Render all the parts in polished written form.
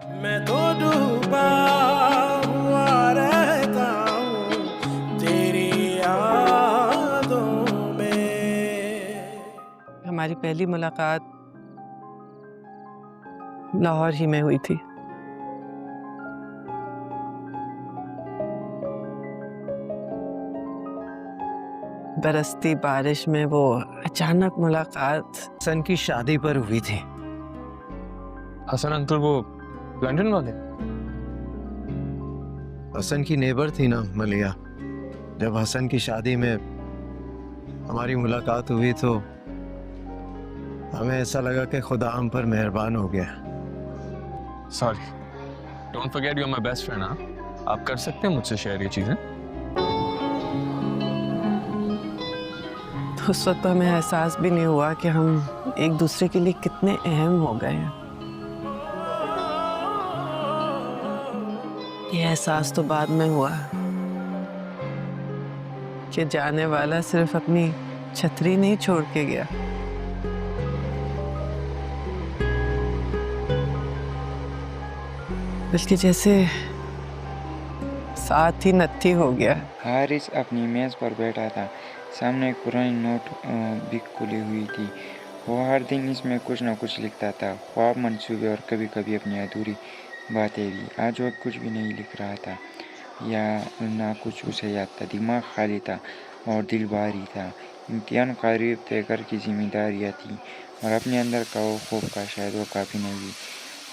मैं तो डूबा हुआ रहता हूँ तेरी यादों में। हमारी पहली मुलाकात लाहौर ही में हुई थी। बरसती बारिश में वो अचानक मुलाकात हसन की शादी पर हुई थी। हसन अंकल वो लंदन वाले? हसन की नेबर थी ना मलिया। जब हसन की शादी में हमारी मुलाकात हुई तो हमें ऐसा लगा कि खुदा हम पर मेहरबान हो गया। Sorry, don't forget you are my best friend. हाँ, आप कर सकते हैं मुझसे शेयर ये चीजें। तो उस वक्त तो हमें एहसास भी नहीं हुआ कि हम एक दूसरे के लिए कितने अहम हो गए हैं। ये एहसास तो बाद में हुआ कि जाने वाला सिर्फ अपनी छतरी नहीं छोड़ के गया, बल्कि जैसे साथ ही नत्थी हो गया। हारिस अपनी मेज़ पर बैठा था। सामने एक पुरानी नोट बुक खुली हुई थी। वो हर दिन इसमें कुछ न कुछ लिखता था, ख्वाब, मंसूबे और कभी कभी अपनी अधूरी बातें भी। आज वो कुछ भी नहीं लिख रहा था या ना कुछ उसे याद था। दिमाग खाली था और दिल भारी था। इम्तिहान करीब थे, घर की जिम्मेदारियाँ थी और अपने अंदर का वो खौफ का शायद वो काफ़ी नहीं।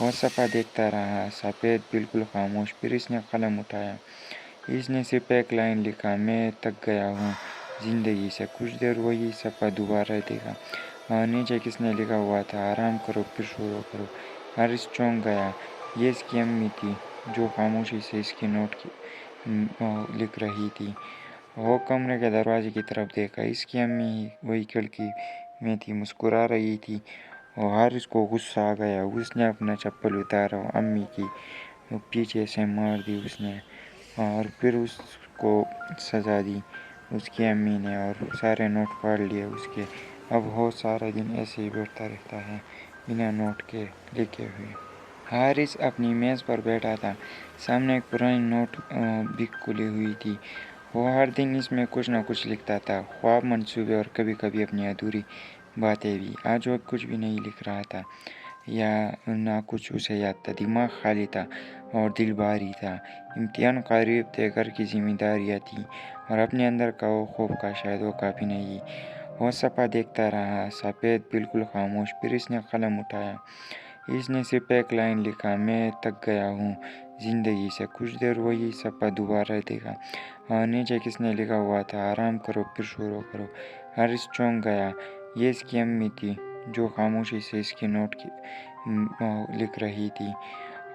वो सफ़ा देखता रहा, सफ़ेद, बिल्कुल खामोश। फिर इसने कलम उठाया। इसने सिर्फ एक लाइन लिखा, मैं थक गया हूँ ज़िंदगी से। कुछ देर वही सफ़ा दोबारा देखा और नीचे किसने लिखा हुआ था, आराम करो फिर शुरू करो। हारिस चौंक गया। ये इसकी अम्मी थी जो खामोशी से इसकी नोट की लिख रही थी। वो कमरे के दरवाजे की तरफ देखा। इसकी अम्मी वही खिड़की में थी, मुस्कुरा रही थी। और हारिस को गुस्सा आ गया। उसने अपना चप्पल उतारा और अम्मी की पीछे से मार दी उसने, और फिर उसको सजा दी उसकी अम्मी ने और सारे नोट फाड़ लिए उसके। अब वो सारा दिन ऐसे ही बैठा रहता है बिना नोट के लिखे हुए। हारिस अपनी मेज़ पर बैठा था। सामने एक पुरानी नोट बुक खुली हुई थी। वो हर दिन इसमें कुछ न कुछ लिखता था, ख्वाब, मंसूबे और कभी कभी अपनी अधूरी बातें भी। आज वो कुछ भी नहीं लिख रहा था या ना कुछ उसे याद था। दिमाग खाली था और दिल भारी था। इम्तिहान करीब थे, घर की जिम्मेदारियाँ थी और अपने अंदर का वो खौफ का शायद वो काफ़ी नहीं। वो सफ़ा देखता रहा, सफ़ेद, बिल्कुल खामोश। फिर इसने कलम उठाया। इसने सिर्फ एक लाइन लिखा, मैं थक गया हूँ ज़िंदगी से। कुछ देर वही सफ़ा दोबारा देखा और नीचे किसने लिखा हुआ था, आराम करो फिर शुरू करो। हारिस चौंक गया। ये इसकी अम्मी थी जो खामोशी से इसकी नोट की लिख रही थी।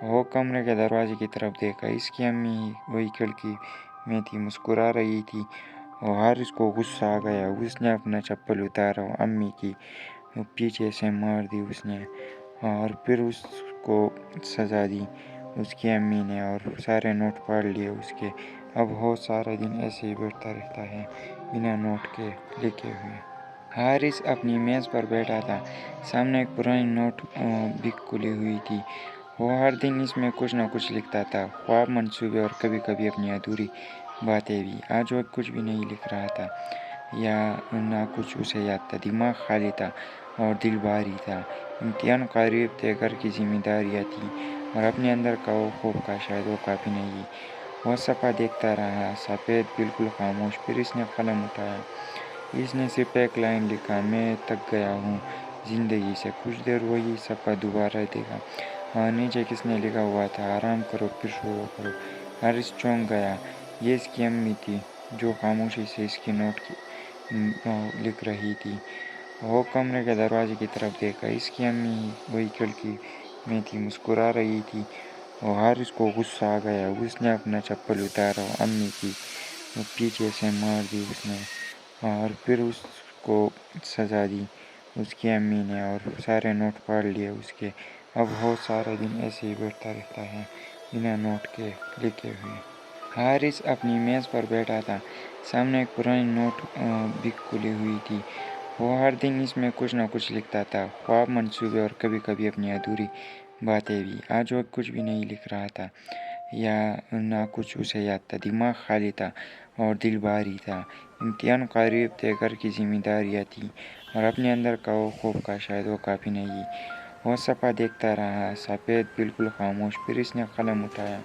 वो कमरे के दरवाजे की तरफ देखा। इसकी अम्मी वही खिड़की में थी, मुस्कुरा रही थी। और हारिस को गुस्सा आ गया। उसने अपना चप्पल उतारा और अम्मी की पीछे से मार दी उसने, और फिर उसको सजा दी उसकी अम्मी ने और सारे नोट फाड़ लिए उसके। अब वो सारा दिन ऐसे ही बैठा रहता है बिना नोट के लिखे हुए। हारिस अपनी मेज़ पर बैठा था। सामने एक पुरानी नोट बुक खुली हुई थी। वो हर दिन इसमें कुछ न कुछ लिखता था, ख्वाब, मंसूबे और कभी कभी अपनी अधूरी बातें भी। आज वो कुछ भी नहीं लिख रहा था या ना कुछ उसे याद था। दिमाग खाली था और दिल भारी था। इम्तिहान करीब थे, घर की जिम्मेदारियाँ थी और अपने अंदर का वो खौफ का शायद वो काफ़ी नहीं। वो सफ़ा देखता रहा, सफ़ेद, बिल्कुल खामोश। फिर इसने कलम उठाया। इसने सिर्फ एक लाइन लिखा, मैं थक गया हूँ ज़िंदगी से। कुछ देर वही सफ़ा दोबारा देखा और नीचे किसने लिखा हुआ था, आराम करो फिर शुरू करो। हारिस चौंक गया। ये इसकी अम्मी थी जो खामोशी से इसकी नोट की लिख रही थी। वो कमरे के दरवाजे की तरफ देखा। इसकी अम्मी वही खिड़की में थी, मुस्कुरा रही थी। और हारिस को गुस्सा आ गया। उसने अपना चप्पल उतारा और अम्मी की पीछे से मार दी उसने, और फिर उसको सजा दी उसकी अम्मी ने और सारे नोट फाड़ लिए उसके। अब वो सारा दिन ऐसे ही बैठा रहता है बिना नोट के लिखे हुए। हारिस अपनी मेज़ पर बैठा था। सामने एक पुरानी नोट बुक खुली हुई थी। वो हर दिन इसमें कुछ न कुछ लिखता था, ख्वाब, मंसूबे और कभी कभी अपनी अधूरी बातें भी। आज वो कुछ भी नहीं लिख रहा था या ना कुछ उसे याद था। दिमाग खाली था और दिल भारी था। इम्तिहान करीब थे, घर की जिम्मेदारियाँ थी और अपने अंदर का वो खौफ का शायद वो काफ़ी नहीं। वो सफ़ा देखता रहा, सफ़ेद बिल्कुल खामोश। फिर इसने कलम उठाया।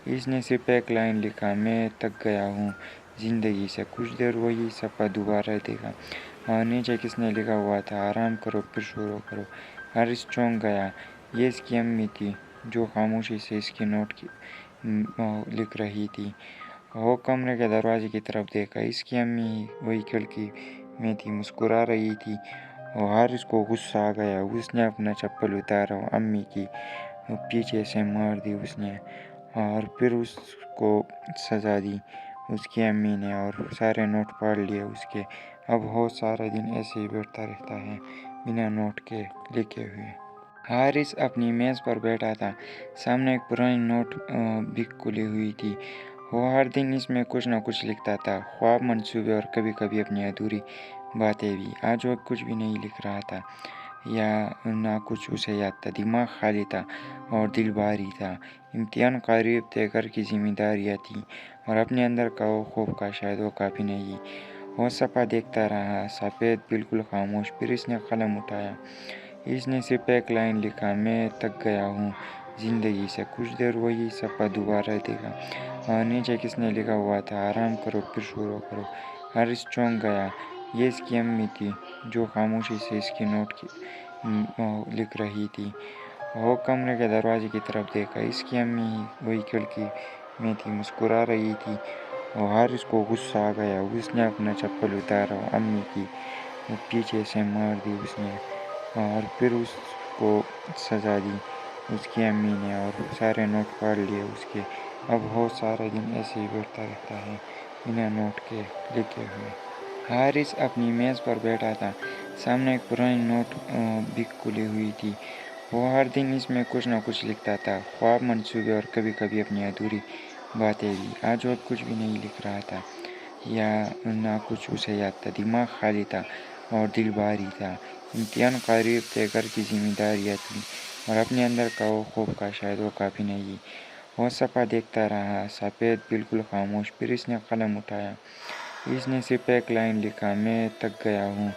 इसने सिर्फ एक लाइन लिखा, मैं थक गया हूँ ज़िंदगी से। कुछ देर वही सफ़ा दोबारा देखा और नीचे किसने लिखा हुआ था, आराम करो फिर शुरू करो। हारिस चौंक गया। ये इसकी अम्मी थी जो खामोशी से इसकी नोट की लिख रही थी। वो कमरे के दरवाजे की तरफ देखा। इसकी अम्मी वही खिड़की में थी, मुस्कुरा रही थी। और हारिस को गुस्सा आ गया। उसने अपना चप्पल उतारा और अम्मी की पीछे से मार दी उसने और फिर उसको सजा दी उसकी अम्मी ने और सारे नोट पढ़ लिए उसके। अब वो सारा दिन ऐसे ही बैठा रहता है बिना नोट के लिखे हुए। हारिस अपनी मेज़ पर बैठा था। सामने एक पुरानी नोट बुक खुली हुई थी। वो हर दिन इसमें कुछ न कुछ लिखता था, ख्वाब, मंसूबे और कभी कभी अपनी अधूरी बातें भी। आज वो कुछ भी नहीं लिख रहा था या ना कुछ उसे याद था। दिमाग खाली था और दिल भारी था। इम्तिहान करीब थे, घर की जिम्मेदारियाँ थी और अपने अंदर का वो खौफ का शायद वो काफ़ी नहीं। वो सफ़ा देखता रहा, सफ़ेद बिल्कुल खामोश। फिर इसने कलम उठाया। इसने सिर्फ एक लाइन लिखा, मैं थक गया हूँ ज़िंदगी से। कुछ देर वही सफ़ा दोबारा देखा और नीचे किसने लिखा हुआ था, आराम करो फिर शुरू करो। हारिस चौंक गया। ये इसकी अम्मी थी जो खामोशी से इसकी नोट की लिख रही थी। वो कमरे के दरवाजे की तरफ देखा। इसकी अम्मी वही खिड़की में थी, मुस्कुरा रही थी। और हारिस को गुस्सा आ गया। उसने अपना चप्पल उतारा और अम्मी की पीछे से मार दी उसने और फिर उसको सजा दी उसकी अम्मी ने और सारे नोट पढ़ लिए उसके। अब वो सारा दिन ऐसे ही बैठा रहता है बिना नोट के लिखे हुए। हारिस अपनी मेज़ पर बैठा था। सामने एक पुरानी नोट बुक खुली हुई थी। वो हर दिन इसमें कुछ न कुछ लिखता था, ख्वाब, मंसूबे और कभी कभी अपनी अधूरी बातें भी। आज वो कुछ भी नहीं लिख रहा था या ना कुछ उसे याद था। दिमाग खाली था और दिल भारी था। इम्तिहान करीब थे, घर की जिम्मेदारियाँ थी और अपने अंदर का वो खौफ का शायद वो काफ़ी नहीं। वो सफ़ा देखता रहा, सफ़ेद बिल्कुल खामोश। फिर इसने कलम उठाया। इसने सिर्फ एक लाइन लिखा, मैं थक गया हूँ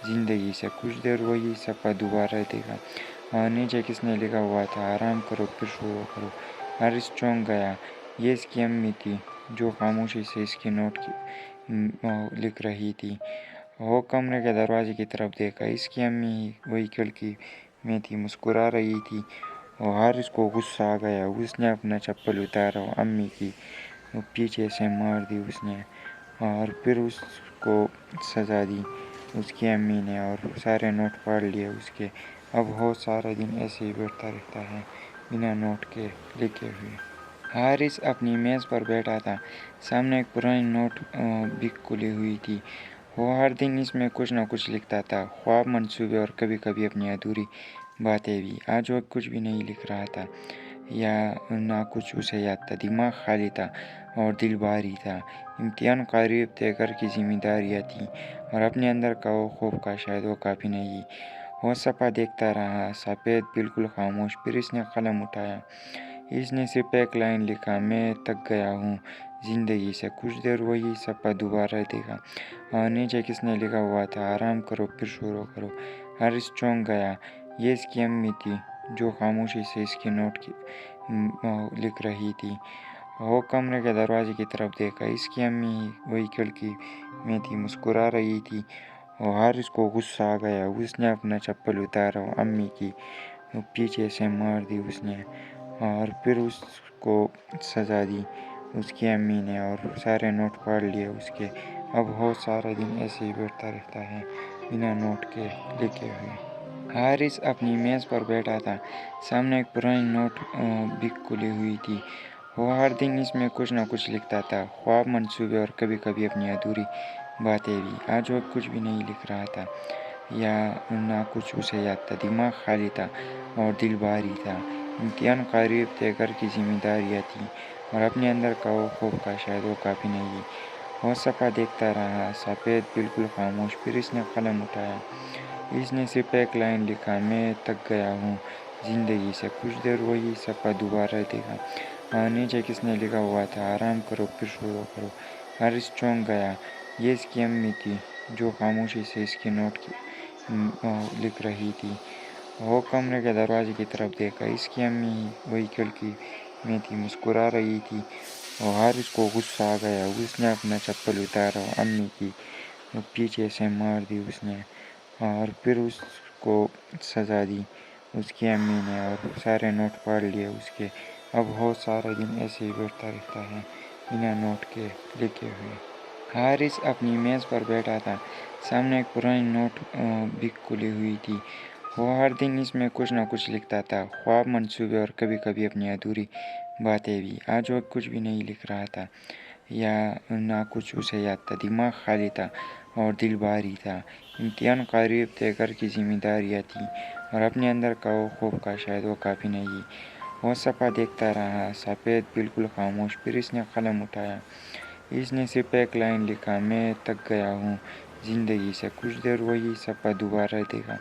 ज़िंदगी से। कुछ देर वही सफ़ा दोबारा देखा और नीचे किसने लिखा हुआ था, आराम करो फिर शुरू करो। हारिस चौंक गया। ये इसकी अम्मी थी जो खामोशी से इसकी नोट की लिख रही थी। वो कमरे के दरवाजे की तरफ देखा। इसकी अम्मी वही खिड़की में थी, मुस्कुरा रही थी। और हारिस को गुस्सा आ गया। उसने अपना चप्पल उतारा और अम्मी की पीछे से मार दी उसने और फिर उसको सजा दी उसकी अम्मी ने और सारे नोट पढ़ लिए उसके। अब वो सारा दिन ऐसे ही बैठा रहता है बिना नोट के लिखे हुए। हारिस अपनी मेज़ पर बैठा था। सामने एक पुरानी नोट बुक खुली हुई थी। वो हर दिन इसमें कुछ न कुछ लिखता था, ख्वाब, मंसूबे और कभी कभी अपनी अधूरी बातें भी। आज वो कुछ भी नहीं लिख रहा था या ना कुछ उसे याद था। दिमाग खाली था और दिल भारी था। इम्तिहान करीब थे, घर की जिम्मेदारियाँ थी और अपने अंदर का वो खौफ का शायद वो काफ़ी नहीं। वो सफ़ा देखता रहा, सफ़ेद बिल्कुल खामोश। फिर इसने कलम उठाया। इसने सिर्फ एक लाइन लिखा, मैं थक गया हूँ ज़िंदगी से। कुछ देर वही सफ़ा दोबारा देखा और नीचे किसने लिखा हुआ था, आराम करो फिर शुरू करो। हारिस चौंक गया। ये इसकी अम्मी थी जो खामोशी से इसकी नोट की लिख रही थी। वो कमरे के दरवाजे की तरफ देखा। इसकी अम्मी वही खिड़की में थी, मुस्कुरा रही थी। और हारिस को गुस्सा आ गया। उसने अपना चप्पल उतारा और अम्मी की पीछे से मार दी उसने और फिर उसको सजा दी उसकी अम्मी ने और सारे नोट पढ़ लिए उसके। अब वो सारा दिन ऐसे ही बैठा रहता है बिना नोट के लिखे हुए। हारिस अपनी मेज़ पर बैठा था। सामने एक पुरानी नोट बुक खुली हुई थी। वो हर दिन इसमें कुछ न कुछ लिखता था, ख्वाब, मंसूबे और कभी कभी अपनी अधूरी बातें भी। आज वो कुछ भी नहीं लिख रहा था या ना कुछ उसे याद था। दिमाग खाली था और दिल भारी था। इम्तिहान करीब थे, घर की जिम्मेदारियाँ थी और अपने अंदर का वो खौफ का शायद वो काफ़ी नहीं। वो सफ़ा देखता रहा, सफ़ेद बिल्कुल खामोश। फिर इसने कलम उठाया। इसने सिर्फ एक लाइन लिखा, मैं थक गया हूँ जिंदगी से। कुछ देर वही सपा दोबारा देखा। नीचे किसने लिखा हुआ था, आराम करो फिर शुरू करो। हारिस चौंक गया। ये इसकी अम्मी थी जो खामोशी से इसके नोट लिख रही थी। वो कमरे के दरवाजे की तरफ देखा। इसकी अम्मी वही खिड़की में थी, मुस्कुरा रही थी। और हारिस को गुस्सा आ गया। उसने अपना चप्पल उतारा और अम्मी की पीछे से मार दी उसने, और फिर उसको सजा दी उसकी अम्मी ने, और सारे नोट फाड़ लिए उसके। अब वो सारा दिन ऐसे ही बैठा रहता है बिना नोट के लिखे हुए। हारिस अपनी मेज़ पर बैठा था। सामने एक पुरानी नोट बुक खुली हुई थी। वो हर दिन इसमें कुछ न कुछ लिखता था, ख्वाब, मंसूबे और कभी कभी अपनी अधूरी बातें भी। आज वो कुछ भी नहीं लिख रहा था, या ना कुछ उसे याद था। दिमाग खाली था और दिल भारी था। इम्तिहान करीब थे, घर की जिम्मेदारियाँ थी, और अपने अंदर का वो खौफ का शायद वो काफ़ी नहीं। वो सफ़ा देखता रहा, सफ़ेद, बिल्कुल खामोश। फिर इसने कलम उठाया। इसने सिर्फ एक लाइन लिखा, मैं थक गया हूँ ज़िंदगी से। कुछ देर वही सफ़ा दोबारा देखा।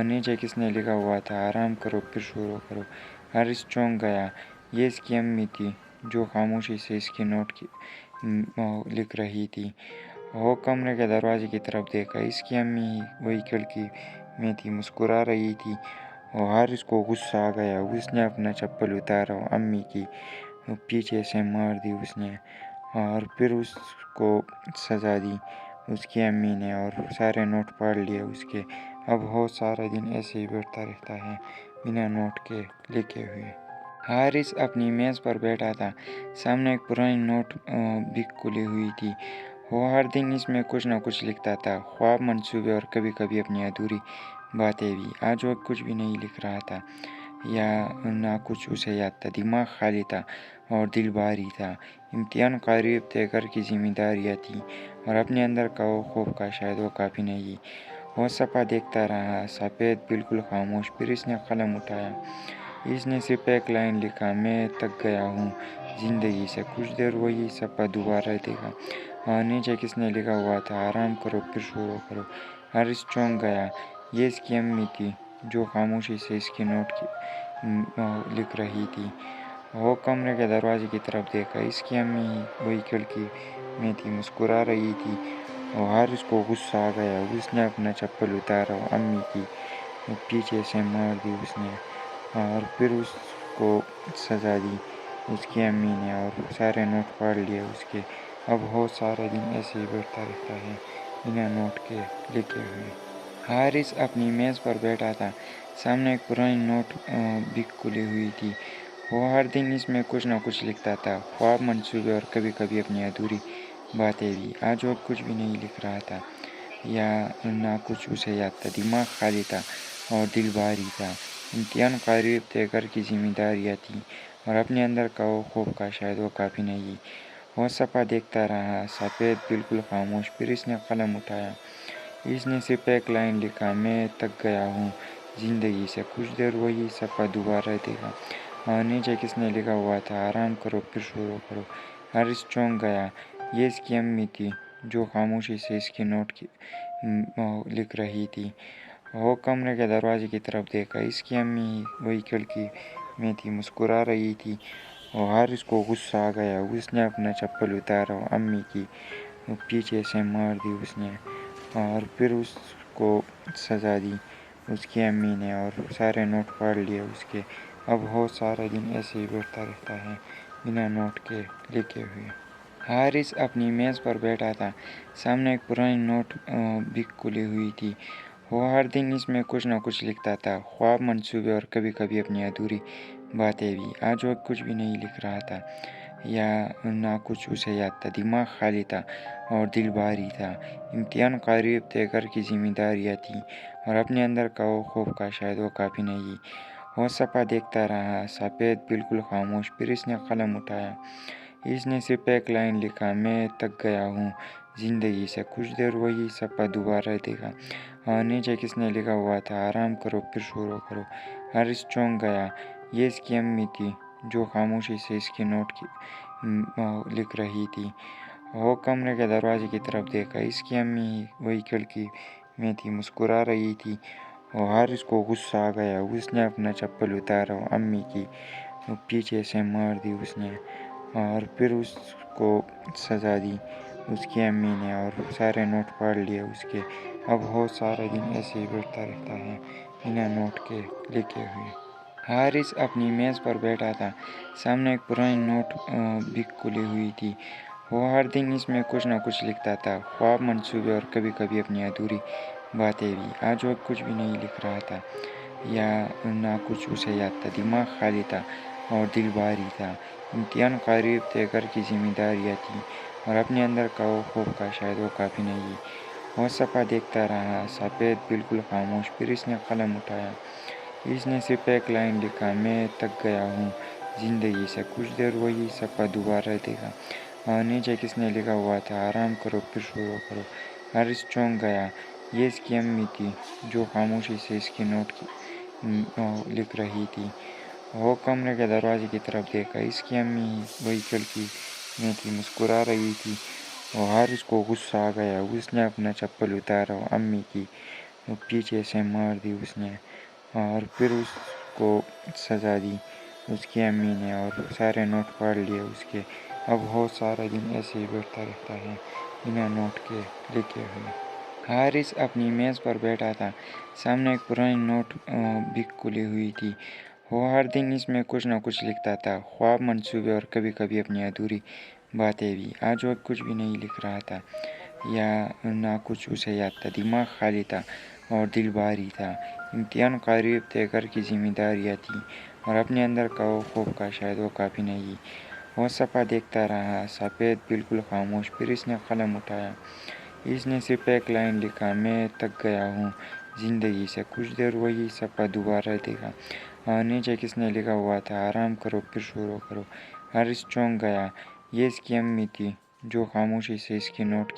नीचे किसने लिखा हुआ था, आराम करो फिर शुरू करो। हारिस चौंक गया। ये इसकी अम्मी थी जो खामोशी से इसके नोट लिख रही थी। वो कमरे के दरवाजे की तरफ देखा। इसकी अम्मी वही खिड़की में थी, मुस्कुरा रही थी। और हारिस को गुस्सा आ गया। उसने अपना चप्पल उतारा और अम्मी की पीछे से मार दी उसने, और फिर उसको सजा दी उसकी अम्मी ने, और सारे नोट फाड़ लिए उसके। अब वो सारा दिन ऐसे ही बैठा रहता है बिना नोट के लिखे हुए। हारिस अपनी मेज़ पर बैठा था। सामने एक पुरानी नोट बुक खुली हुई थी। वो हर दिन इसमें कुछ न कुछ लिखता था, ख्वाब, मंसूबे और कभी कभी अपनी अधूरी बातें भी। आज वो कुछ भी नहीं लिख रहा था, या ना कुछ उसे याद था। दिमाग खाली था और दिल भारी था। इम्तिहान करीब थे, घर की जिम्मेदारियाँ थी, और अपने अंदर का वो खौफ का शायद वो काफ़ी नहीं। वो सफ़ा देखता रहा, सफ़ेद, बिल्कुल खामोश। फिर इसने कलम उठाया। इसने सिर्फ एक लाइन लिखा, मैं थक गया हूँ ज़िंदगी से। कुछ देर वही सफ़ा दोबारा देखा। नीचे किसने लिखा हुआ था, आराम करो फिर शुरू करो। हारिस चौंक गया। ये इसकी अम्मी थी जो खामोशी से इसके नोट लिख रही थी। वो कमरे के दरवाजे की तरफ देखा। इसकी अम्मी वही खिड़की में थी, मुस्कुरा रही थी। और हारिस को गुस्सा आ गया। उसने अपना चप्पल उतारा और अम्मी की पीछे से मार दी उसने, और फिर उसको सजा दी उसकी अम्मी ने, और सारे नोट फाड़ लिए उसके। अब वो सारा दिन ऐसे ही बैठा रहता है बिना नोट के लिखे हुए। हारिस अपनी मेज़ पर बैठा था। सामने एक पुरानी नोट बुक खुली हुई थी। वो हर दिन इसमें कुछ न कुछ लिखता था, ख्वाब, मंसूबे और कभी कभी अपनी अधूरी बातें भी। आज वो कुछ भी नहीं लिख रहा था, या ना कुछ उसे याद था। दिमाग खाली था और दिल भारी था। इम्तिहान करीब थे, घर की जिम्मेदारियाँ थी, और अपने अंदर का वो खौफ का शायद वो काफ़ी नहीं। वो सफ़ा देखता रहा, सफ़ेद, बिल्कुल खामोश। फिर इसने कलम उठाया। इसने सिर्फ एक लाइन लिखा, मैं थक गया हूँ ज़िंदगी से। कुछ देर वही सफ़ा दोबारा देखा। नीचे किसने लिखा हुआ था, आराम करो फिर शुरू करो। हारिस चौंक गया। ये इसकी अम्मी थी जो खामोशी से इसके नोट लिख रही थी। वो कमरे के दरवाजे की तरफ देखा। इसकी अम्मी वही खिड़की में थी, मुस्कुरा रही थी। और हारिस को गुस्सा आ गया। उसने अपना चप्पल उतारा और अम्मी की पीछे से मार दी उसने, और फिर उसको सजा दी उसकी अम्मी ने, और सारे नोट फाड़ लिए उसके। अब वो सारा दिन ऐसे ही बैठा रहता है बिना नोट के लिखे हुए। हारिस अपनी मेज़ पर बैठा था। सामने एक पुरानी नोट बुक खुली हुई थी। वो हर दिन इसमें कुछ न कुछ लिखता था, ख्वाब, मंसूबे और कभी कभी अपनी अधूरी बातें भी। आज वो कुछ भी नहीं लिख रहा था, या ना कुछ उसे याद था। दिमाग खाली था और दिल भारी था। इम्तिहान करीब थे, घर की जिम्मेदारियाँ थी, और अपने अंदर का वो खौफ का शायद वो काफ़ी नहीं। वो सफ़ा देखता रहा, सफ़ेद, बिल्कुल खामोश। फिर इसने कलम उठाया। इसने सिर्फ एक लाइन लिखा, मैं थक गया हूँ ज़िंदगी से। कुछ देर वही सफ़ा दोबारा देखा। नीचे किसने लिखा हुआ था, आराम करो फिर शुरू करो। हारिस चौंक गया। ये इसकी अम्मी थी जो खामोशी से इसके नोट लिख रही थी। वो कमरे के दरवाजे की तरफ देखा। इसकी अम्मी वही खिड़की में थी, मुस्कुरा रही थी। और हारिस को गुस्सा आ गया। उसने अपना चप्पल उतारा और अम्मी की पीछे से मार दी उसने, और फिर उसको सजा दी उसकी अम्मी ने, और सारे नोट फाड़ लिए उसके। अब वो सारा दिन ऐसे ही बैठा रहता है बिना नोट के लिखे हुए। हारिस अपनी मेज़ पर बैठा था। सामने एक पुरानी नोट बुक खुली हुई थी। वो हर दिन इसमें कुछ न कुछ लिखता था, ख्वाब, मंसूबे और कभी कभी अपनी अधूरी बातें भी। आज वो कुछ भी नहीं लिख रहा था, या ना कुछ उसे याद था। दिमाग खाली था और दिल भारी था। इम्तिहान करीब थे, घर की जिम्मेदारियाँ थी, और अपने अंदर का वो खौफ का शायद वो काफ़ी नहीं। वो सफ़ा देखता रहा, सफ़ेद, बिल्कुल खामोश। फिर इसने कलम उठाया। इसने सिर्फ एक लाइन लिखा, मैं थक गया हूँ ज़िंदगी से। कुछ देर वही सफ़ा दोबारा देखा, और नीचे किसने लिखा हुआ था, आराम करो फिर शुरू करो। हारिस चौंक गया। ये इसकी अम्मी थी, जो खामोशी से इसकी नोट लिख रही थी। वो कमरे के दरवाजे की तरफ देखा। इसकी अम्मी वही खिड़की में थी, मुस्कुरा रही थी। और हारिस को गुस्सा आ गया। उसने अपना चप्पल उतारा और अम्मी की पीछे से मार दी उसने, और फिर उसको सजा दी उसकी अम्मी ने, और सारे नोट फाड़ लिए उसके। अब वो सारा दिन ऐसे ही बैठा रहता है बिना नोट के लिखे हुए। हारिस अपनी मेज़ पर बैठा था। सामने एक पुरानी नोट बुक खुली हुई थी। वो हर दिन इसमें कुछ न कुछ लिखता था, ख्वाब, मंसूबे और कभी कभी अपनी अधूरी बातें भी। आज वो कुछ भी नहीं लिख रहा था, या ना कुछ उसे याद था। दिमाग खाली था और दिल भारी था। इम्तिहान करीब थे, घर की जिम्मेदारियाँ थी, और अपने अंदर का वो खौफ का शायद वो काफ़ी नहीं। वो सफ़ा देखता रहा, सफ़ेद, बिल्कुल खामोश। फिर इसने कलम उठाया। इसने सिर्फ एक लाइन लिखा, मैं थक गया हूँ ज़िंदगी से। कुछ देर वही सफ़ा दोबारा देखा, और नीचे किसने लिखा हुआ था, आराम करो फिर शुरू करो। हारिस चौंक गया। ये इसकी अम्मी थी, जो खामोशी से इसकी नोट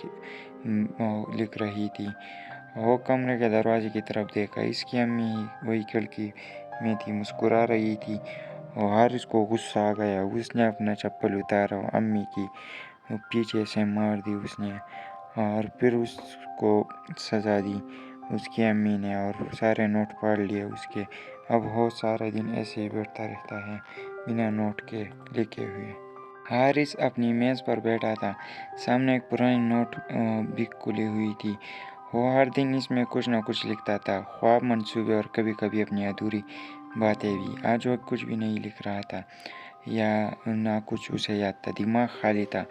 लिख रही थी। वो कमरे के दरवाजे की तरफ देखा। इसकी अम्मी वही खिड़की में थी, मुस्कुरा रही थी। और हारिस को गुस्सा आ गया। उसने अपना चप्पल उतारा और अम्मी की पीछे से मार दी उसने, और फिर उसको सजा दी उसकी अम्मी ने, और सारे नोट फाड़ लिए उसके। अब वो सारा दिन ऐसे ही बैठा रहता है बिना नोट के लिखे हुए। हारिस अपनी मेज़ पर बैठा था। सामने एक पुरानी नोट बुक खुली हुई थी। वो हर दिन इसमें कुछ न कुछ लिखता था, ख्वाब, मंसूबे और कभी कभी अपनी अधूरी बातें भी। आज वो कुछ भी नहीं लिख रहा था, या ना कुछ उसे याद था। दिमाग खाली था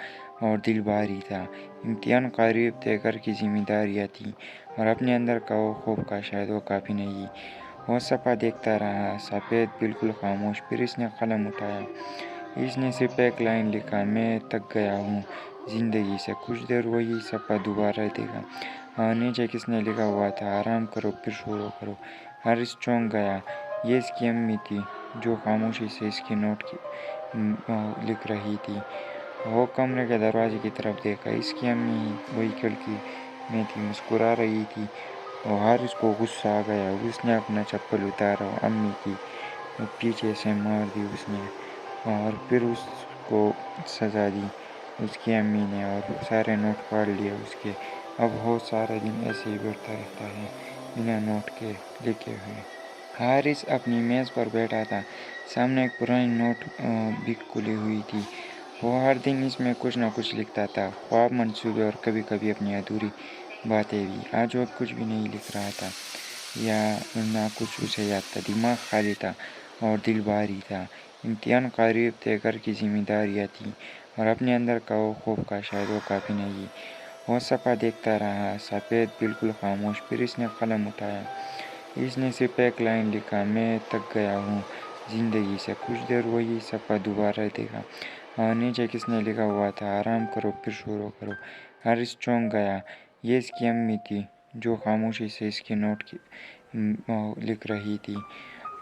और दिल भारी था। इम्तिहान करीब थे, घर की जिम्मेदारियाँ थी, और अपने अंदर का वो खौफ का शायद वो काफ़ी नहीं। वो सफ़ा देखता रहा, सफ़ेद, बिल्कुल खामोश। फिर इसने कलम उठाया। इसने सिर्फ एक लाइन लिखा, मैं थक गया हूँ ज़िंदगी से। कुछ देर वही सफ़ा दोबारा देखा, और नीचे किसने लिखा हुआ था, आराम करो फिर शुरू करो। हारिस चौंक गया। ये इसकी अम्मी थी, जो खामोशी से इसकी नोट लिख रही थी। वो कमरे के दरवाजे की तरफ देखा। इसकी अम्मी वही खिड़की में थी, मुस्कुरा रही थी। और हारिस को गुस्सा आ गया। उसने अपना चप्पल उतारा और अम्मी की पीछे से मार दी उसने, और फिर उसको सजा दी उसकी अम्मी ने, और सारे नोट फाड़ लिए उसके। अब वो सारा दिन ऐसे ही बैठा रहता है बिना नोट के लिखे हुए। हारिस अपनी मेज़ पर बैठा था। सामने एक पुरानी नोट बुक खुली हुई थी। वो हर दिन इसमें कुछ न कुछ लिखता था, ख्वाब, मंसूबे और कभी कभी अपनी अधूरी बातें भी। आज वो कुछ भी नहीं लिख रहा था, या ना कुछ उसे याद था। दिमाग खाली था और दिल भारी था। इम्तिहान करीब थे, घर की जिम्मेदारियाँ थी, और अपने अंदर का वो खौफ का शायद वो काफ़ी नहीं। वो सफ़ा देखता रहा, सफ़ेद, बिल्कुल खामोश। फिर इसने कलम उठाया। इसने सिर्फ एक लाइन लिखा, मैं थक गया हूँ ज़िंदगी से। कुछ देर वही सफ़ा दोबारा देखा, और नीचे किसने लिखा हुआ था, आराम करो फिर शुरू करो। हारिस चौंक गया। ये इसकी अम्मी थी, जो खामोशी से इसकी नोट लिख रही थी।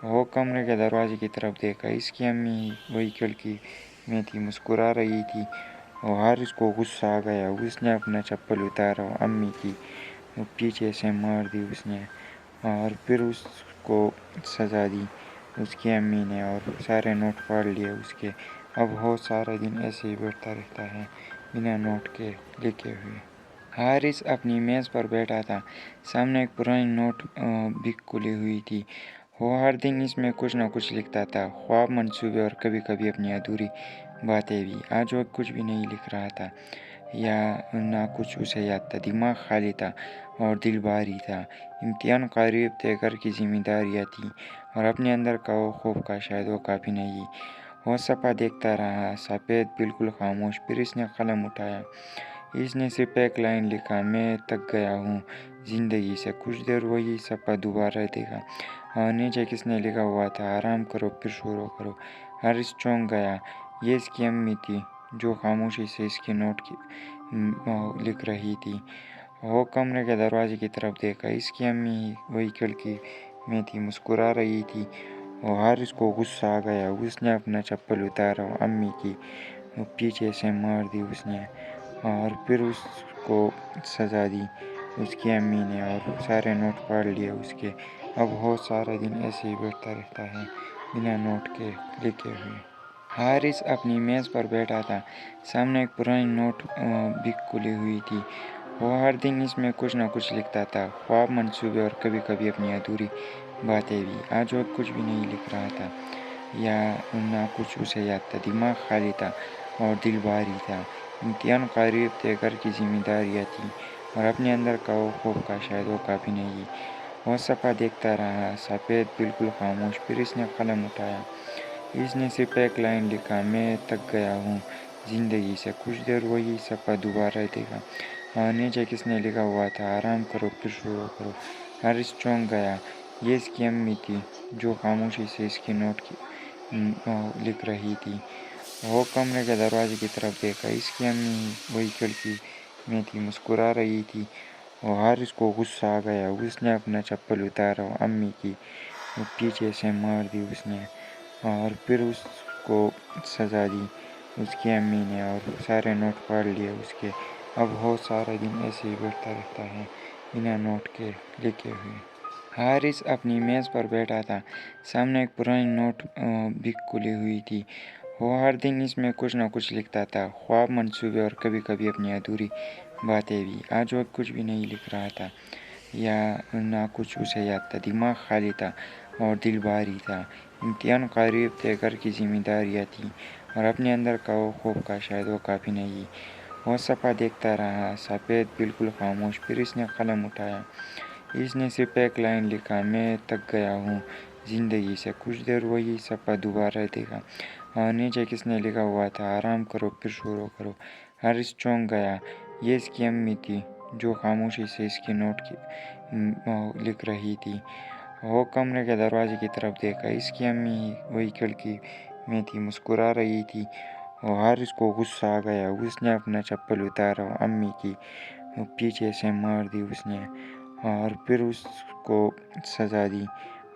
वो कमरे के दरवाजे की तरफ देखा। इसकी अम्मी वही खिड़की में थी, मुस्कुरा रही थी। और हारिस को गुस्सा आ गया। उसने अपना चप्पल उतारा और अम्मी की पीछे से मार दी उसने, और फिर उसको सजा दी उसकी अम्मी ने, और सारे नोट फाड़ लिए उसके। अब वो सारा दिन ऐसे ही बैठा रहता है बिना नोट के लिखे हुए। हारिस अपनी मेज़ पर बैठा था। सामने एक पुरानी नोट बुक खुली हुई थी। वो हर दिन इसमें कुछ न कुछ लिखता था, ख्वाब, मंसूबे और कभी-कभी अपनी अधूरी बातें भी। आज वो कुछ भी नहीं लिख रहा था या ना कुछ उसे याद था। दिमाग खाली था और दिल भारी था। इम्तिहान करीब थे, घर की जिम्मेदारियाँ थीं और अपने अंदर का वो खौफ का शायद वो काफ़ी नहीं। वो सपा देखता रहा, सफ़ेद, बिल्कुल खामोश। फिर इसने कलम उठाया। इसने सिर्फ एक लाइन लिखा, मैं थक गया हूँ ज़िंदगी से। कुछ देर वही सपा दोबारा देखा और नीचे किसने लिखा हुआ था, आराम करो फिर शुरू करो। हारिस चौंक गया। ये इसकी अम्मी थी जो खामोशी से इसकी नोट की लिख रही थी। वो कमरे के दरवाजे की तरफ देखा। इसकी अम्मी वही खिड़की में थी, मुस्कुरा रही थी। और हारिस को गुस्सा आ गया। उसने अपना चप्पल उतारा और अम्मी की पीछे से मार दी उसने और फिर उसको सजा दी उसकी अम्मी ने और सारे नोट फाड़ लिए उसके। अब वो सारा दिन ऐसे ही बैठा रहता है बिना नोट के लिखे हुए। हारिस अपनी मेज़ पर बैठा था। सामने एक पुरानी नोट बुक खुली हुई थी। वो हर दिन इसमें कुछ न कुछ लिखता था, ख्वाब, मंसूबे और कभी-कभी अपनी अधूरी बातें भी। आज वो कुछ भी नहीं लिख रहा था या ना कुछ उसे याद था। दिमाग खाली था और दिल भारी था। इम्तिहान करीब थे, घर की जिम्मेदारियाँ थीं और अपने अंदर का वो खौफ का शायद वो काफ़ी नहीं। वो सपा देखता रहा, सफ़ेद, बिल्कुल खामोश। फिर इसने कलम उठाया। इसने सिर्फ एक लाइन लिखा, मैं थक गया हूँ ज़िंदगी से। कुछ देर वही सपा दोबारा देखा और नीचे किसने लिखा हुआ था, आराम करो फिर शुरू करो। हारिस चौंक गया। ये इसकी अम्मी थी जो खामोशी से इसकी नोट की लिख रही थी। वो कमरे के दरवाजे की तरफ देखा। इसकी अम्मी वही खिड़की में थी, मुस्कुरा रही थी। और हारिस को गुस्सा आ गया। उसने अपना चप्पल उतारा और अम्मी की पीछे से मार दी उसने और फिर उसको सजा दी उसकी अम्मी ने और सारे नोट फाड़ लिए उसके। अब वो सारा दिन ऐसे ही बैठा रहता है बिना नोट के लिखे हुए। हारिस अपनी मेज़ पर बैठा था। सामने एक पुरानी नोट बुक खुली हुई थी। वो हर दिन इसमें कुछ न कुछ लिखता था, ख्वाब, मंसूबे और कभी-कभी अपनी अधूरी बातें भी। आज वो कुछ भी नहीं लिख रहा था या ना कुछ उसे याद था। दिमाग खाली था और दिल भारी था। इम्तिहान करीब थे, घर की जिम्मेदारियाँ थीं और अपने अंदर का वो खौफ का शायद वो काफ़ी नहीं। वो सपा देखता रहा, सफ़ेद, बिल्कुल खामोश। फिर इसने कलम उठाया। इसने सिर्फ एक लाइन लिखा, मैं थक गया हूँ ज़िंदगी से। कुछ देर वही सपा दोबारा देखा और नीचे किसने लिखा हुआ था, आराम करो फिर शुरू करो। हारिस चौंक गया। ये इसकी अम्मी थी जो खामोशी से इसकी नोट की लिख रही थी। वो कमरे के दरवाजे की तरफ देखा। इसकी अम्मी वही खिड़की में थी, मुस्कुरा रही थी। और हारिस को गुस्सा आ गया। उसने अपना चप्पल उतारा और अम्मी की पीछे से मार दी उसने और फिर उसको सजा दी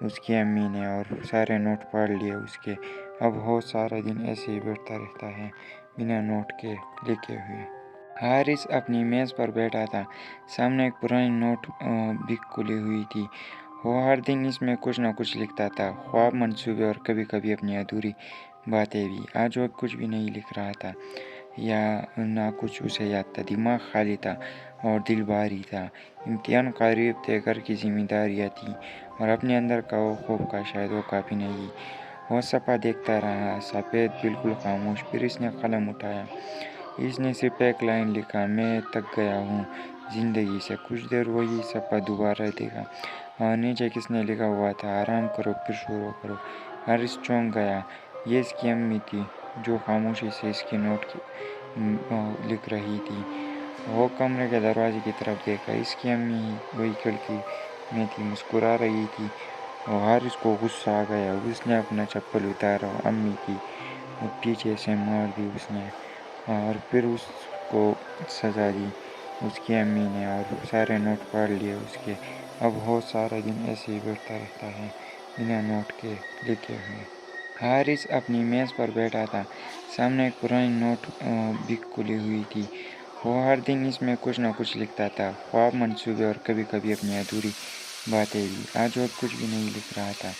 उसकी अम्मी ने और सारे नोट फाड़ लिए उसके। अब वो सारा दिन ऐसे ही बैठा रहता है बिना नोट के लिखे हुए। हारिस अपनी मेज़ पर बैठा था। सामने एक पुरानी नोट बुक खुली हुई थी। वो हर दिन इसमें कुछ न कुछ लिखता था, ख्वाब, मंसूबे और कभी-कभी अपनी अधूरी बातें भी। आज वो कुछ भी नहीं लिख रहा था या ना कुछ उसे याद था। दिमाग खाली था और दिल भारी था। इम्तिहान करीब थे, घर की जिम्मेदारियाँ थीं और अपने अंदर का वो खौफ का शायद वो काफ़ी नहीं। वो सपा देखता रहा, सफ़ेद, बिल्कुल खामोश। फिर इसने कलम उठाया। इसने सिर्फ एक लाइन लिखा, मैं थक गया हूँ ज़िंदगी से। कुछ देर वही सपा दोबारा देखा और नीचे किसने लिखा हुआ था, आराम करो फिर शुरू करो। हारिस चौंक गया। ये इसकी अम्मी थी जो खामोशी से इसकी नोट की लिख रही थी। वो कमरे के दरवाजे की तरफ देखा। इसकी अम्मी वही खिड़की में थी, मुस्कुरा रही थी। और हारिस को गुस्सा आ गया। उसने अपना चप्पल उतारा और अम्मी की पीछे से मार दी उसने और फिर उसको सजा दी उसकी अम्मी ने और सारे नोट फाड़ लिए उसके। अब वो सारा दिन ऐसे ही बैठा रहता है बिना नोट के लिखे हुए। हारिस अपनी मेज़ पर बैठा था। सामने एक पुरानी नोट बुक खुली हुई थी। वो हर दिन इसमें कुछ न कुछ लिखता था, ख्वाब, मंसूबे और कभी-कभी अपनी अधूरी बातें भी। आज वो कुछ भी नहीं लिख रहा था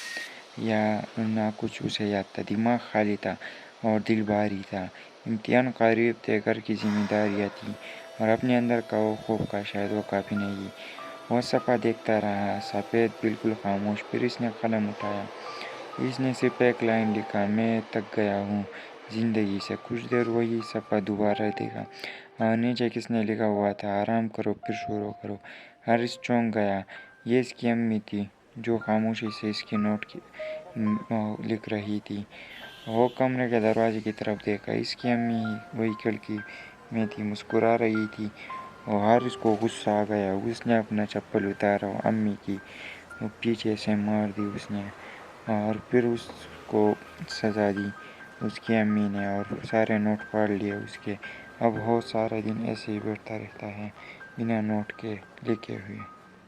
या ना कुछ उसे याद था। दिमाग खाली था और दिल भारी था। इम्तिहान करीब थे, घर की जिम्मेदारियाँ थीं और अपने अंदर का वो खूब का शायद वो काफ़ी नहीं। वो सफ़ा देखता रहा, सफ़ेद बिल्कुल खामोश। फिर इसने कलम उठाया। इसने सिर्फ एक लाइन लिखा, मैं थक गया हूँ ज़िंदगी से। कुछ देर वही सफ़ा दोबारा देखा और नीचे किसने लिखा हुआ था, आराम करो फिर शुरू करो। हारिस चौंक गया। ये इसकी अम्मी थी जो खामोशी से इसकी नोट की लिख रही थी। वो कमरे के दरवाजे की तरफ देखा। इसकी अम्मी ही वही खिड़की में थी, मुस्कुरा रही थी। और हारिस को गुस्सा आ गया। उसने अपना चप्पल उतारा और अम्मी की पीछे से मार दी उसने, और फिर उसको सजा दी उसकी अम्मी ने, और सारे नोट फाड़ लिए उसके। अब वो सारा दिन ऐसे ही बैठा रहता है बिना नोट के लिखे हुए।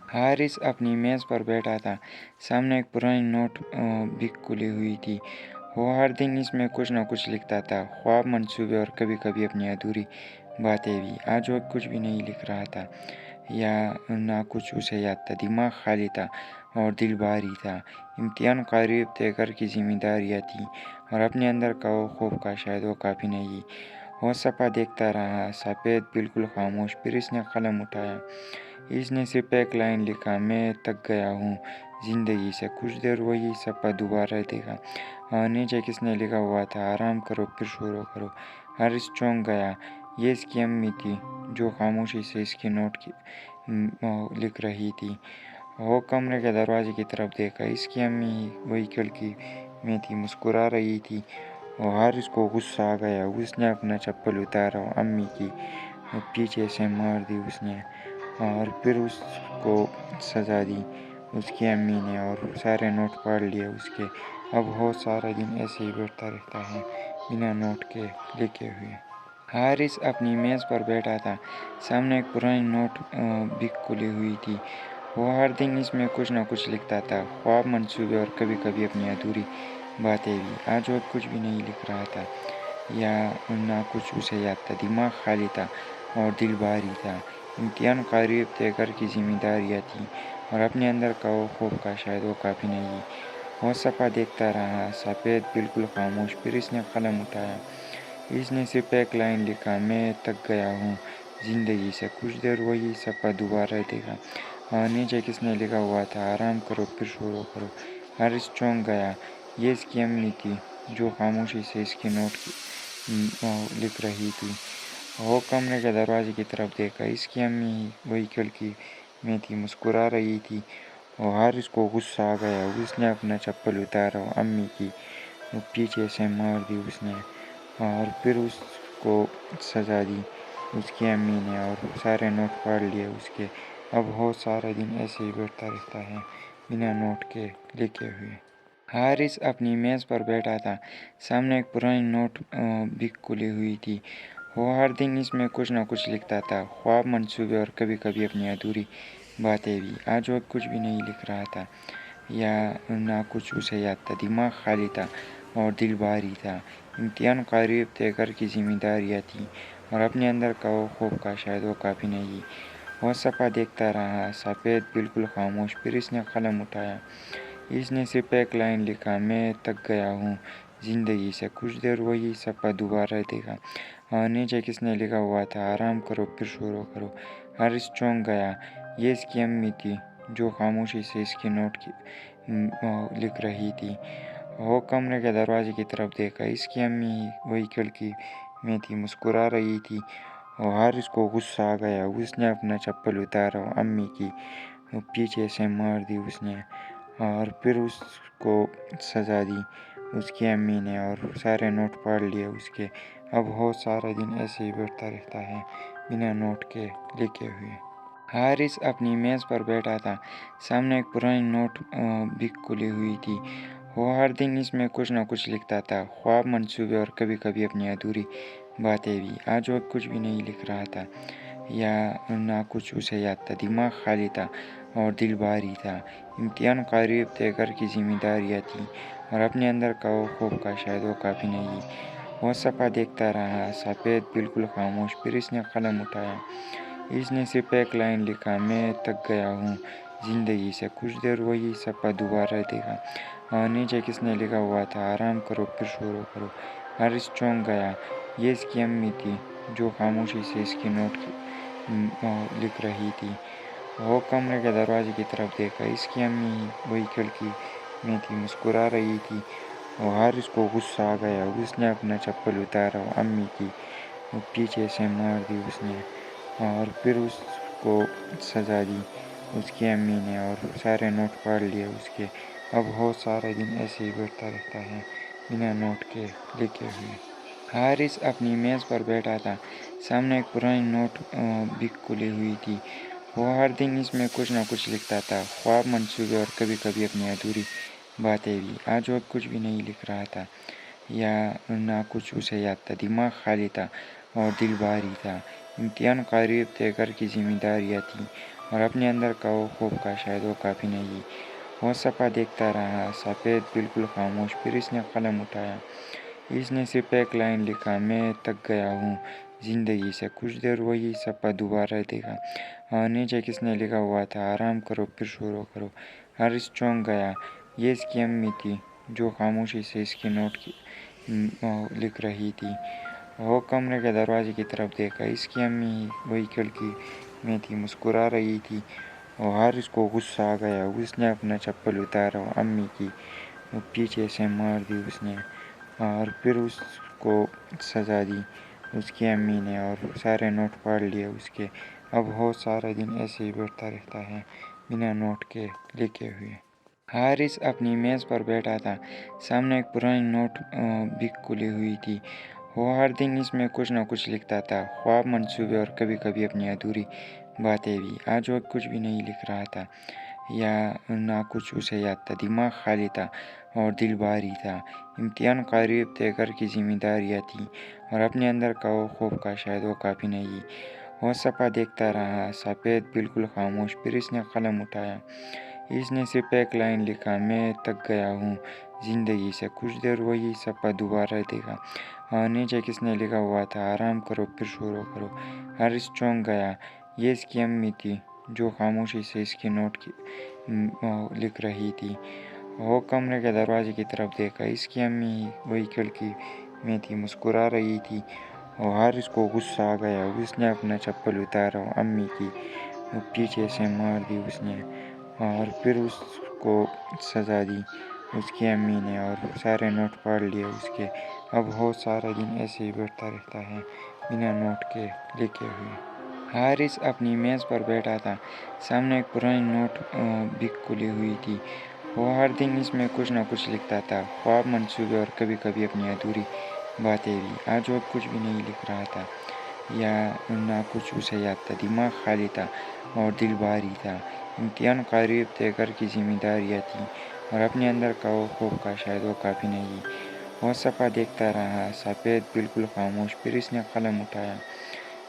हारिस अपनी मेज़ पर बैठा था। सामने एक पुरानी नोट बुक खुली हुई थी। वो हर दिन इसमें कुछ न कुछ लिखता था, ख्वाब, मंसूबे और कभी कभी अपनी अधूरी बातें भी। आज वो कुछ भी नहीं लिख रहा था, या ना कुछ उसे याद था। दिमाग खाली था और दिल भारी था। इम्तिहान करीब थे, घर की जिम्मेदारियाँ थी, और अपने अंदर का वो खूब का शायद वो काफ़ी नहीं। वो सफ़ा देखता रहा, सफ़ेद बिल्कुल खामोश। फिर इसने कलम उठाया। इसने सिर्फ एक लाइन लिखा, मैं थक गया हूँ ज़िंदगी से। कुछ देर वही सफ़ा दोबारा देखा और नीचे किसने लिखा हुआ था, आराम करो फिर शुरू करो। हारिस चौंक गया। ये इसकी अम्मी थी जो खामोशी से इसकी नोट की लिख रही थी। वो कमरे के दरवाजे की तरफ देखा। इसकी अम्मी ही वही खिड़की में थी, मुस्कुरा रही थी। और हारिस को गुस्सा आ गया। उसने अपना चप्पल उतारा और अम्मी की पीछे से मार दी उसने, और फिर उसको सजा दी उसकी अम्मी ने, और सारे नोट फाड़ लिए उसके। अब वो सारा दिन ऐसे ही बैठा रहता है बिना नोट के लिखे हुए। हारिस अपनी मेज़ पर बैठा था। सामने एक पुरानी नोट बुक खुली हुई थी। वो हर दिन इसमें कुछ न कुछ लिखता था, ख्वाब, मंसूबे और कभी कभी अपनी अधूरी बातें भी। आज वो कुछ भी नहीं लिख रहा था, या ना कुछ उसे याद था। दिमाग खाली था और दिल भारी था। इम्तिहान करीब थे, घर की जिम्मेदारियाँ थी, और अपने अंदर का वो खूब का शायद वो काफ़ी नहीं। वो सफ़ा देखता रहा, सफ़ेद बिल्कुल खामोश। फिर इसने कलम उठाया। इसने सिर्फ एक लाइन लिखा, मैं थक गया हूँ ज़िंदगी से। कुछ देर वही सफ़ा दोबारा देखा और नीचे किसने लिखा हुआ था, आराम करो फिर शुरू करो। हारिस चौंक गया। ये इसकी अम्मी थी जो खामोशी से इसकी नोट की लिख रही थी। वो कमरे के दरवाजे की तरफ देखा। इसकी अम्मी ही वही खिड़की में थी, मुस्कुरा रही थी। और हारिस को गुस्सा आ गया। उसने अपना चप्पल उतारा और अम्मी की पीछे से मार दी उसने, और फिर उसको सजा दी उसकी अम्मी ने, और सारे नोट फाड़ लिए उसके। अब वो सारा दिन ऐसे ही बैठा रहता है बिना नोट के लिखे हुए। हारिस अपनी मेज़ पर बैठा था। सामने एक पुरानी नोट बुक खुली हुई थी। वो हर दिन इसमें कुछ न कुछ लिखता था, ख्वाब, मंसूबे और कभी कभी अपनी अधूरी बातें भी। आज वो कुछ भी नहीं लिख रहा था, या ना कुछ उसे याद था। दिमाग खाली था और दिल भारी था। इम्तिहान करीब थे, घर की जिम्मेदारियाँ थी, और अपने अंदर का वो खूब का शायद वो काफ़ी नहीं। वो सफ़ा देखता रहा, सफ़ेद बिल्कुल खामोश। फिर इसने कलम उठाया। इसने सिर्फ एक लाइन लिखा, मैं थक गया हूँ ज़िंदगी से। कुछ देर वही सफ़ा दोबारा देखा और नीचे किसने लिखा हुआ था, आराम करो फिर शुरू करो। हारिस चौंक गया। ये इसकी अम्मी थी जो खामोशी से इसकी नोट की लिख रही थी। वो कमरे के दरवाजे की तरफ देखा। इसकी अम्मी ही वही खिड़की में थी, मुस्कुरा रही थी। और हारिस को गुस्सा आ गया। उसने अपना चप्पल उतारा और अम्मी की पीछे से मार दी उसने, और फिर उसको सजा दी उसकी अम्मी ने, और सारे नोट फाड़ लिए उसके। अब वो सारा दिन ऐसे ही बैठा रहता है बिना नोट के लिखे हुए। हारिस अपनी मेज़ पर बैठा था। सामने एक पुरानी नोट बुक खुली हुई थी। वो हर दिन इसमें कुछ न कुछ लिखता था, ख्वाब, मंसूबे और कभी कभी अपनी अधूरी बातें भी। आज वो कुछ भी नहीं लिख रहा था, या ना कुछ उसे याद था। दिमाग खाली था और दिल भारी था। इम्तिहान करीब थे, घर की जिम्मेदारियाँ थी, और अपने अंदर का वो खूब का शायद वो काफ़ी नहीं। वो सफ़ा देखता रहा, सफ़ेद बिल्कुल खामोश। फिर इसने कलम उठाया। इसने सिर्फ एक लाइन लिखा, मैं थक गया हूँ ज़िंदगी से। कुछ देर वही सफ़ा दोबारा देखा और नीचे किसने लिखा हुआ था, आराम करो फिर शुरू करो। हारिस चौंक गया। ये इसकी अम्मी थी जो खामोशी से इसकी नोट की लिख रही थी। वो कमरे के दरवाजे की तरफ देखा, इसकी अम्मी वही खिड़की में थी, मुस्कुरा रही थी। और हारिस को गुस्सा आ गया, उसने अपना चप्पल उतारा और अम्मी की पीछे से मार दी उसने, और फिर उसको सजा दी उसकी अम्मी ने, और सारे नोट फाड़ लिए उसके। अब वो सारा दिन ऐसे ही बैठा रहता है बिना नोट के लिखे हुए। हारिस अपनी मेज़ पर बैठा था। सामने एक पुरानी नोट बुक खुली हुई थी। वो हर दिन इसमें कुछ न कुछ लिखता था, ख्वाब, मंसूबे और कभी कभी अपनी अधूरी बातें भी। आज वो कुछ भी नहीं लिख रहा था, या ना कुछ उसे याद था। दिमाग खाली था और दिल भारी था। इम्तिहान करीब थे, घर की जिम्मेदारियाँ थीं, और अपने अंदर का वो खूब का शायद वो काफ़ी नहीं। वो सफ़ा देखता रहा, सफ़ेद, बिल्कुल खामोश। फिर इसने कलम उठाया। इसने सिर्फ एक लाइन लिखा, मैं थक गया हूँ ज़िंदगी से। कुछ देर वही सफ़ा दोबारा देखा, और नीचे किसने लिखा हुआ था, आराम करो फिर शुरू करो। हारिस चौंक गया। ये इसकी अम्मी थी, जो खामोशी से इसकी नोट की लिख रही थी। वो कमरे के दरवाजे की तरफ देखा, इसकी अम्मी वही खिड़की में थी, मुस्कुरा रही थी। और हारिस को गुस्सा आ गया, उसने अपना चप्पल उतारा और अम्मी की पीछे से मार दी उसने, और फिर उसको सजा दी उसकी अम्मी ने, और सारे नोट फाड़ लिए उसके। अब वो सारा दिन ऐसे ही बैठा रहता है बिना नोट के लिखे हुए। हारिस अपनी मेज़ पर बैठा था। सामने एक पुरानी नोट बुक खुली हुई थी। वो हर दिन इसमें कुछ न कुछ लिखता था, ख्वाब, मंसूबे और कभी कभी अपनी अधूरी बातें भी। आज वो कुछ भी नहीं लिख रहा था, या ना कुछ उसे याद था। दिमाग खाली था और दिल भारी था। इम्तिहान करीब थे, घर की जिम्मेदारियाँ थीं, और अपने अंदर का वो खूब का शायद वो काफ़ी नहीं। वो सफ़ा देखता रहा, सफ़ेद, बिल्कुल खामोश। फिर इसने कलम उठाया। इसने सिर्फ एक लाइन लिखा, मैं थक गया हूँ ज़िंदगी से। कुछ देर वही सफ़ा दोबारा देखा, और नीचे किसने लिखा हुआ था, आराम करो फिर शुरू करो। हारिस चौंक गया। ये इसकी अम्मी थी, जो खामोशी से इसकी नोट की लिख रही थी। वो कमरे के दरवाजे की तरफ देखा, इसकी अम्मी वही खिड़की में थी, मुस्कुरा रही थी। और हारिस को गुस्सा आ गया, उसने अपना चप्पल उतारा और अम्मी की पीछे से मार दी उसने, और फिर उसको सजा दी उसकी अम्मी ने, और सारे नोट फाड़ लिए उसके। अब वो सारा दिन ऐसे ही बैठा रहता है बिना नोट के लिखे हुए। हारिस अपनी मेज़ पर बैठा था। सामने एक पुरानी नोट बुक खुली हुई थी। वो हर दिन इसमें कुछ न कुछ लिखता था, ख्वाब, मंसूबे और कभी कभी अपनी अधूरी बातें भी। आज वो कुछ भी नहीं लिख रहा था, या ना कुछ उसे याद था। दिमाग खाली था और दिल भारी था। इम्तिहान करीब थे, घर की जिम्मेदारियाँ थीं, और अपने अंदर का वो खूब का शायद वो काफ़ी नहीं। वो सफ़ा देखता रहा, सफ़ेद, बिल्कुल खामोश। फिर इसने कलम उठाया।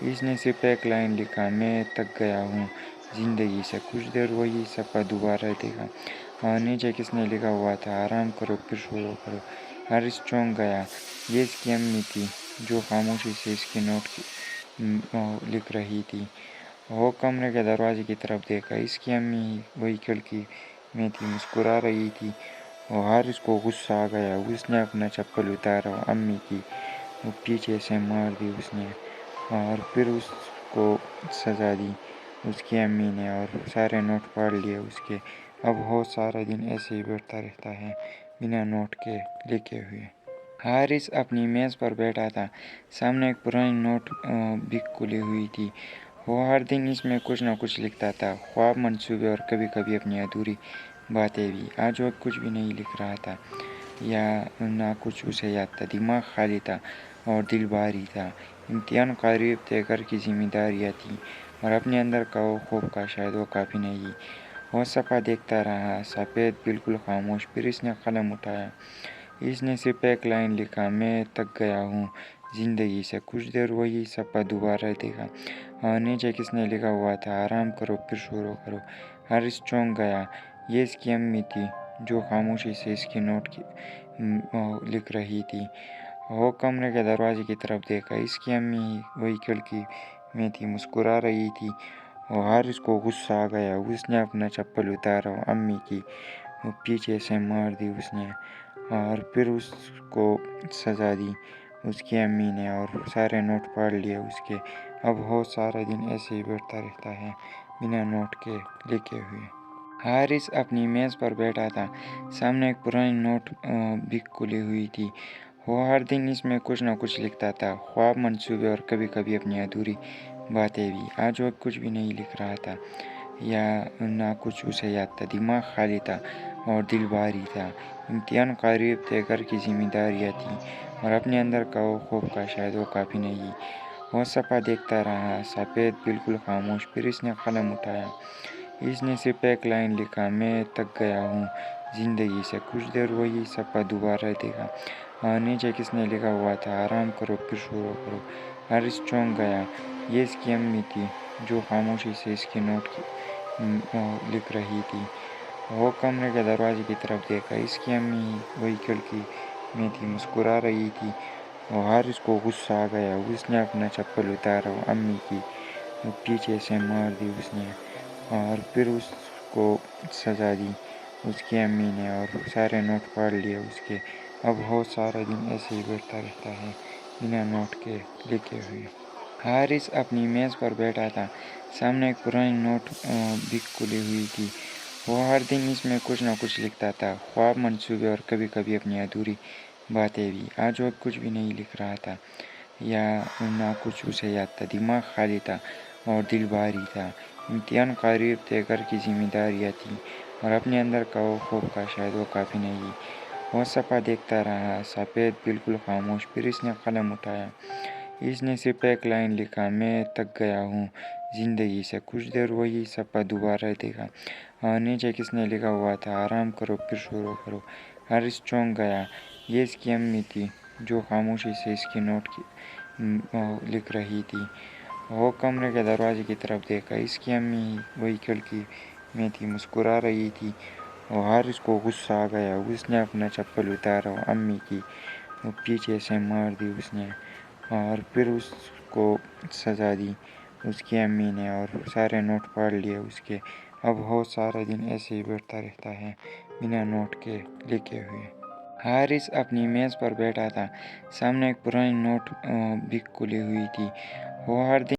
इसने सिर्फ एक लाइन लिखा, मैं थक गया हूँ ज़िंदगी से। कुछ देर वही सफ़ा दोबारा देखा, और नीचे किसने लिखा हुआ था, आराम करो फिर शुरू करो। हारिस चौंक गया। ये इसकी अम्मी थी, जो खामोशी से इसकी नोट की लिख रही थी। वो कमरे के दरवाजे की तरफ देखा, इसकी अम्मी वही खिड़की में थी, मुस्कुरा रही थी। और हारिस को गुस्सा आ गया, उसने अपना चप्पल उतारा और अम्मी की पीछे से मार दी उसने, और फिर उसको सजा दी उसकी अम्मी ने, और सारे नोट फाड़ लिए उसके। अब वो सारा दिन ऐसे ही बैठा रहता है बिना नोट के लिखे हुए। हारिस अपनी मेज़ पर बैठा था। सामने एक पुरानी नोट बुक खुली हुई थी। वो हर दिन इसमें कुछ न कुछ लिखता था, ख्वाब, मंसूबे और कभी कभी अपनी अधूरी बातें भी। आज वो कुछ भी नहीं लिख रहा था, या ना कुछ उसे याद था। दिमाग खाली था और दिल भारी था। इम्तिहान करीब थे, घर की जिम्मेदारियाँ थीं, और अपने अंदर का वो खूब का शायद वो काफ़ी नहीं। वो सफ़ा देखता रहा, सफ़ेद, बिल्कुल खामोश। फिर इसने कलम उठाया। इसने सिर्फ एक लाइन लिखा, मैं थक गया हूँ ज़िंदगी से। कुछ देर वही सफ़ा दोबारा देखा, और नीचे किसने लिखा हुआ था, आराम करो फिर शुरू करो। हारिस चौंक गया। ये इसकी अम्मी थी, जो खामोशी से इसकी नोट की लिख रही थी। वो कमरे के दरवाजे की तरफ देखा, इसकी अम्मी वही खिड़की में थी, मुस्कुरा रही थी। और हारिस को गुस्सा आ गया, उसने अपना चप्पल उतारा और अम्मी की पीछे से मार दी उसने, और फिर उसको सजा दी उसकी अम्मी ने, और सारे नोट फाड़ लिए उसके। अब वो सारा दिन ऐसे ही बैठता रहता है बिना नोट के लिखे हुए। हारिस अपनी मेज़ पर बैठा था। सामने एक पुरानी नोट बुक खुली हुई थी। वो हर दिन इसमें कुछ न कुछ लिखता था, ख्वाब, मंसूबे और कभी कभी अपनी अधूरी बातें भी। आज वो कुछ भी नहीं लिख रहा था या ना कुछ उसे याद था। दिमाग खाली था और दिल भारी था। इम्तिहान करीब थे, घर की जिम्मेदारियाँ थीं और अपने अंदर का वो खौफ का शायद वो काफ़ी नहीं। वो सफ़ा देखता रहा, सफ़ेद, बिल्कुल खामोश। फिर इसने कलम उठाया। इसने सिर्फ एक लाइन लिखा, मैं थक गया हूँ ज़िंदगी से। कुछ देर वही सफ़ा दोबारा देखा और नीचे किसने लिखा हुआ था, आराम करो फिर शुरू करो। हारिस चौंक गया। ये इसकी अम्मी थी जो खामोशी से इसकी नोट लिख रही थी। वो कमरे के दरवाजे की तरफ देखा। इसकी अम्मी वही खिड़की में थी, मुस्कुरा रही थी। और हारिस को गुस्सा आ गया। उसने अपना चप्पल उतारा और अम्मी की पीछे से मार दी उसने और फिर उसको सजा दी उसकी अम्मी ने और सारे नोट फाड़ लिए उसके। अब वो सारा दिन ऐसे ही बैठता रहता है बिना नोट के लिखे हुए। हारिस अपनी मेज़ पर बैठा था। सामने एक पुरानी नोट बुक खुली हुई थी। वो हर दिन इसमें कुछ न कुछ लिखता था, ख्वाब, मंसूबे और कभी कभी अपनी अधूरी बातें भी। आज वो कुछ भी नहीं लिख रहा था या ना कुछ उसे याद था। दिमाग खाली था और दिल भारी था। इम्तिहान करीब थे, घर की जिम्मेदारियाँ थीं और अपने अंदर का वो खौफ का शायद वो काफ़ी नहीं। वो सफ़ा देखता रहा, सफ़ेद, बिल्कुल खामोश। फिर इसने कलम उठाया। इसने सिर्फ एक लाइन लिखा, मैं थक गया हूँ ज़िंदगी से। कुछ देर वही सफ़ा दोबारा देखा और नीचे किसने लिखा हुआ था, आराम करो फिर शुरू करो। हारिस चौंक गया। ये इसकी अम्मी थी जो खामोशी से इसकी नोट लिख रही थी। वो कमरे के दरवाजे की तरफ देखा। इसकी अम्मी वही खिड़की में थी, मुस्कुरा रही थी। और हारिस को गुस्सा आ गया। उसने अपना चप्पल उतारा और अम्मी की पीछे से मार दी उसने और फिर उसको सजा दी उसकी अम्मी ने और सारे नोट फाड़ लिए उसके। अब वो सारा दिन ऐसे ही बैठता रहता है बिना नोट के लिखे हुए। हारिस अपनी मेज़ पर बैठा था। सामने एक पुरानी नोट बुक खुली हुई थी। वो हर दिन